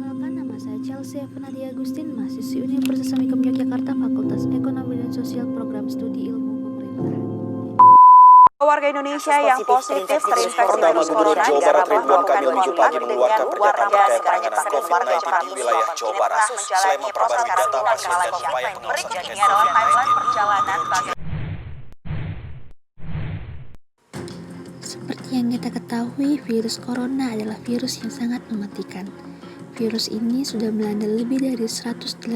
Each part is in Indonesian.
Perkenalkan, nama saya Chelsea Nadia Agustin, mahasiswi Universitas Amikom Yogyakarta, Fakultas Ekonomi dan Sosial, Program Studi Ilmu Pemerintahan. Warga Indonesia yang positif terinfeksi virus corona Jawa Barat Ridwan Kamil dengan Minggu pagi mengeluarkan pernyataan terkait penanganan COVID-19 di wilayah Jawa Barat. Selain memperbarui data pasien dan upaya pengawasan terkait COVID-19. Seperti yang kita ketahui, virus corona adalah virus yang sangat mematikan. Virus ini sudah melanda lebih dari 188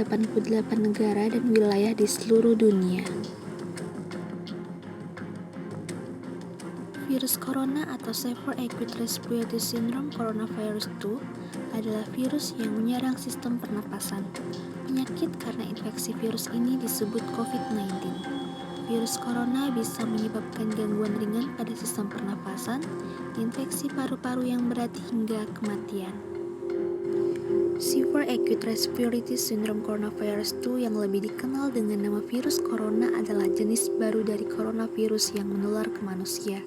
negara dan wilayah di seluruh dunia. Virus corona atau Severe Acute Respiratory Syndrome Coronavirus 2 adalah virus yang menyerang sistem pernapasan. Penyakit karena infeksi virus ini disebut COVID-19. Virus corona bisa menyebabkan gangguan ringan pada sistem pernapasan, infeksi paru-paru yang berat hingga kematian. Severe Acute Respiratory Syndrome Coronavirus 2 yang lebih dikenal dengan nama virus corona adalah jenis baru dari coronavirus yang menular ke manusia.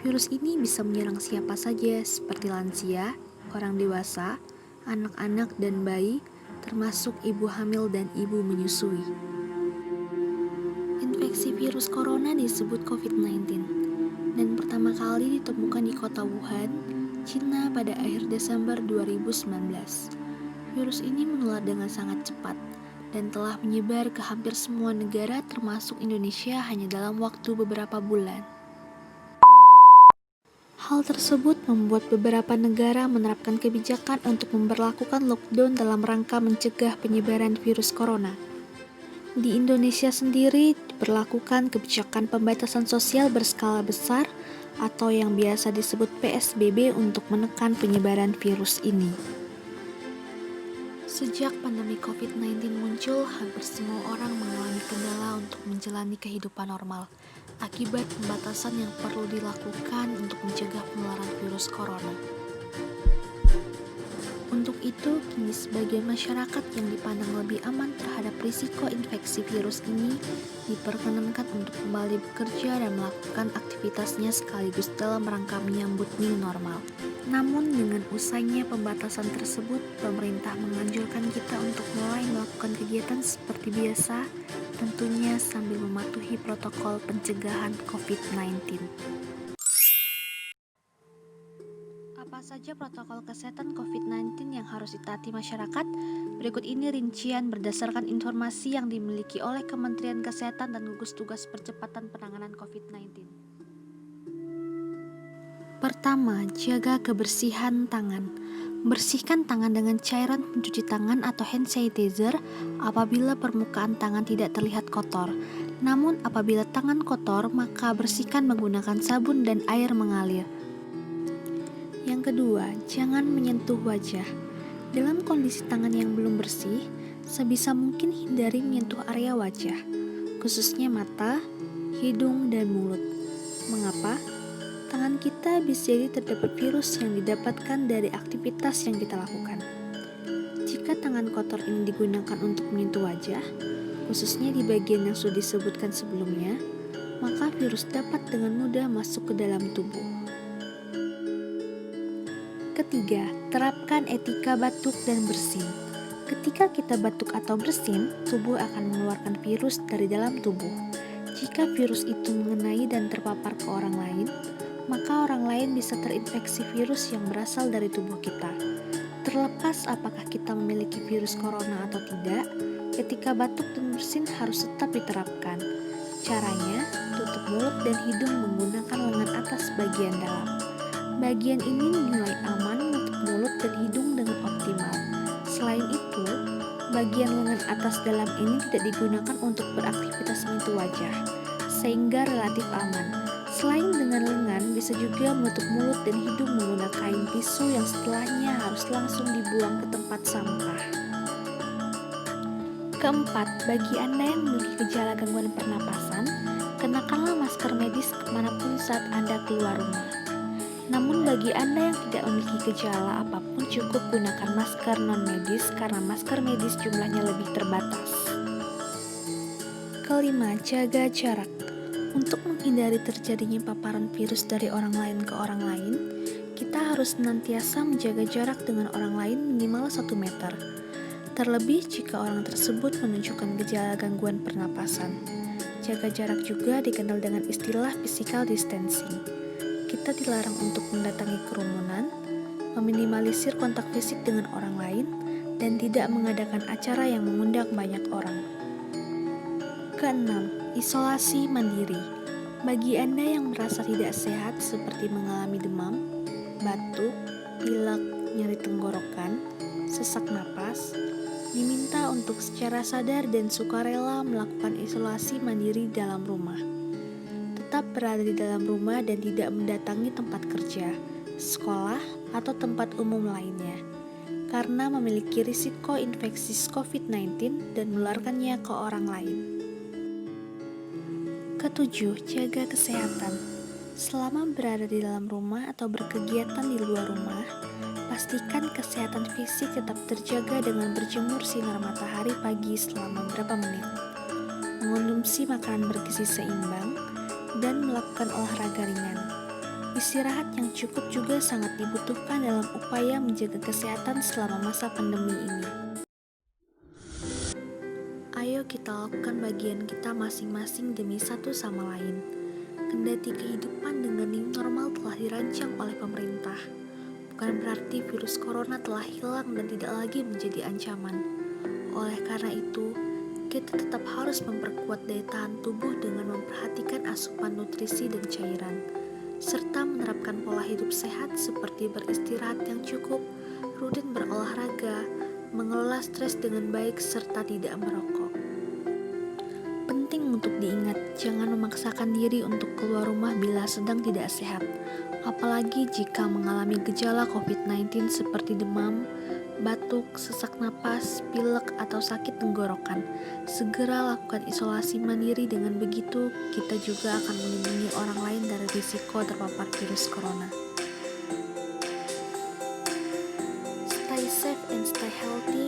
Virus ini bisa menyerang siapa saja seperti lansia, orang dewasa, anak-anak dan bayi, termasuk ibu hamil dan ibu menyusui. Infeksi virus corona disebut COVID-19 dan pertama kali ditemukan di kota Wuhan, Cina pada akhir Desember 2019. Virus ini menular dengan sangat cepat dan telah menyebar ke hampir semua negara termasuk Indonesia hanya dalam waktu beberapa bulan. Hal tersebut membuat beberapa negara menerapkan kebijakan untuk memberlakukan lockdown dalam rangka mencegah penyebaran virus corona. Di Indonesia sendiri diberlakukan kebijakan pembatasan sosial berskala besar atau yang biasa disebut PSBB untuk menekan penyebaran virus ini. Sejak pandemi COVID-19 muncul, hampir semua orang mengalami kendala untuk menjalani kehidupan normal akibat pembatasan yang perlu dilakukan untuk mencegah penularan virus corona. Untuk itu, kini sebagian masyarakat yang dipandang lebih aman terhadap risiko infeksi virus ini diperkenankan untuk kembali bekerja dan melakukan aktivitasnya sekaligus dalam rangka menyambut new normal. Namun dengan usainya pembatasan tersebut, pemerintah menganjurkan kita untuk mulai melakukan kegiatan seperti biasa, tentunya sambil mematuhi protokol pencegahan COVID-19. Apa saja protokol kesehatan COVID-19 yang harus ditaati masyarakat? Berikut ini rincian berdasarkan informasi yang dimiliki oleh Kementerian Kesehatan dan gugus tugas percepatan penanganan COVID-19. Pertama, jaga kebersihan tangan. Bersihkan tangan dengan cairan pencuci tangan atau hand sanitizer apabila permukaan tangan tidak terlihat kotor. Namun apabila tangan kotor, maka bersihkan menggunakan sabun dan air mengalir. Yang kedua, jangan menyentuh wajah. Dalam kondisi tangan yang belum bersih, sebisa mungkin hindari menyentuh area wajah, khususnya mata, hidung, dan mulut. Mengapa? Tangan kita bisa jadi terdapat virus yang didapatkan dari aktivitas yang kita lakukan. Jika tangan kotor ini digunakan untuk menyentuh wajah, khususnya di bagian yang sudah disebutkan sebelumnya, maka virus dapat dengan mudah masuk ke dalam tubuh. Ketiga, terapkan etika batuk dan bersin. Ketika kita batuk atau bersin, tubuh akan mengeluarkan virus dari dalam tubuh. Jika virus itu mengenai dan terpapar ke orang lain, maka orang lain bisa terinfeksi virus yang berasal dari tubuh kita. Terlepas apakah kita memiliki virus corona atau tidak, etika batuk dan bersin harus tetap diterapkan. Caranya, tutup mulut dan hidung menggunakan lengan atas bagian dalam. Bagian ini dinilai aman untuk mulut dan hidung dengan optimal. Selain itu, bagian lengan atas dalam ini tidak digunakan untuk beraktivitas menyentuh wajah, sehingga relatif aman. Selain dengan lengan, bisa juga menutup mulut dan hidung menggunakan kain tisu yang setelahnya harus langsung dibuang ke tempat sampah. Keempat, bagi Anda yang memiliki gejala gangguan pernapasan, kenakanlah masker medis kemanapun saat Anda keluar rumah. Namun bagi Anda yang tidak memiliki gejala apapun, cukup gunakan masker non-medis karena masker medis jumlahnya lebih terbatas. Kelima, jaga jarak. Untuk menghindari terjadinya paparan virus dari orang lain ke orang lain, kita harus senantiasa menjaga jarak dengan orang lain minimal 1 meter. Terlebih jika orang tersebut menunjukkan gejala gangguan pernapasan. Jaga jarak juga dikenal dengan istilah physical distancing. Kita dilarang untuk mendatangi kerumunan, meminimalisir kontak fisik dengan orang lain, dan tidak mengadakan acara yang mengundang banyak orang. Keenam, isolasi mandiri. Bagi Anda yang merasa tidak sehat seperti mengalami demam, batuk, pilek, nyeri tenggorokan, sesak napas, diminta untuk secara sadar dan sukarela melakukan isolasi mandiri dalam rumah. Tetap berada di dalam rumah dan tidak mendatangi tempat kerja, sekolah, atau tempat umum lainnya, karena memiliki risiko infeksi COVID-19 dan menularkannya ke orang lain. Ketujuh, jaga kesehatan. Selama berada di dalam rumah atau berkegiatan di luar rumah, pastikan kesehatan fisik tetap terjaga dengan berjemur sinar matahari pagi selama beberapa menit, mengonsumsi makanan bergizi seimbang, dan melakukan olahraga ringan. Istirahat yang cukup juga sangat dibutuhkan dalam upaya menjaga kesehatan selama masa pandemi ini. Ayo kita lakukan bagian kita masing-masing demi satu sama lain. Kendati kehidupan dengan new normal telah dirancang oleh pemerintah, bukan berarti virus corona telah hilang dan tidak lagi menjadi ancaman. Oleh karena itu, kita tetap harus memperkuat daya tahan tubuh dengan memperhatikan asupan nutrisi dan cairan, serta menerapkan pola hidup sehat seperti beristirahat yang cukup, rutin berolahraga, mengelola stres dengan baik, serta tidak merokok. Penting untuk diingat, jangan memaksakan diri untuk keluar rumah bila sedang tidak sehat, apalagi jika mengalami gejala COVID-19 seperti demam, batuk, sesak napas, pilek, atau sakit tenggorokan. Segera lakukan isolasi mandiri, dengan begitu kita juga akan melindungi orang lain dari risiko terpapar virus corona. Stay safe and stay healthy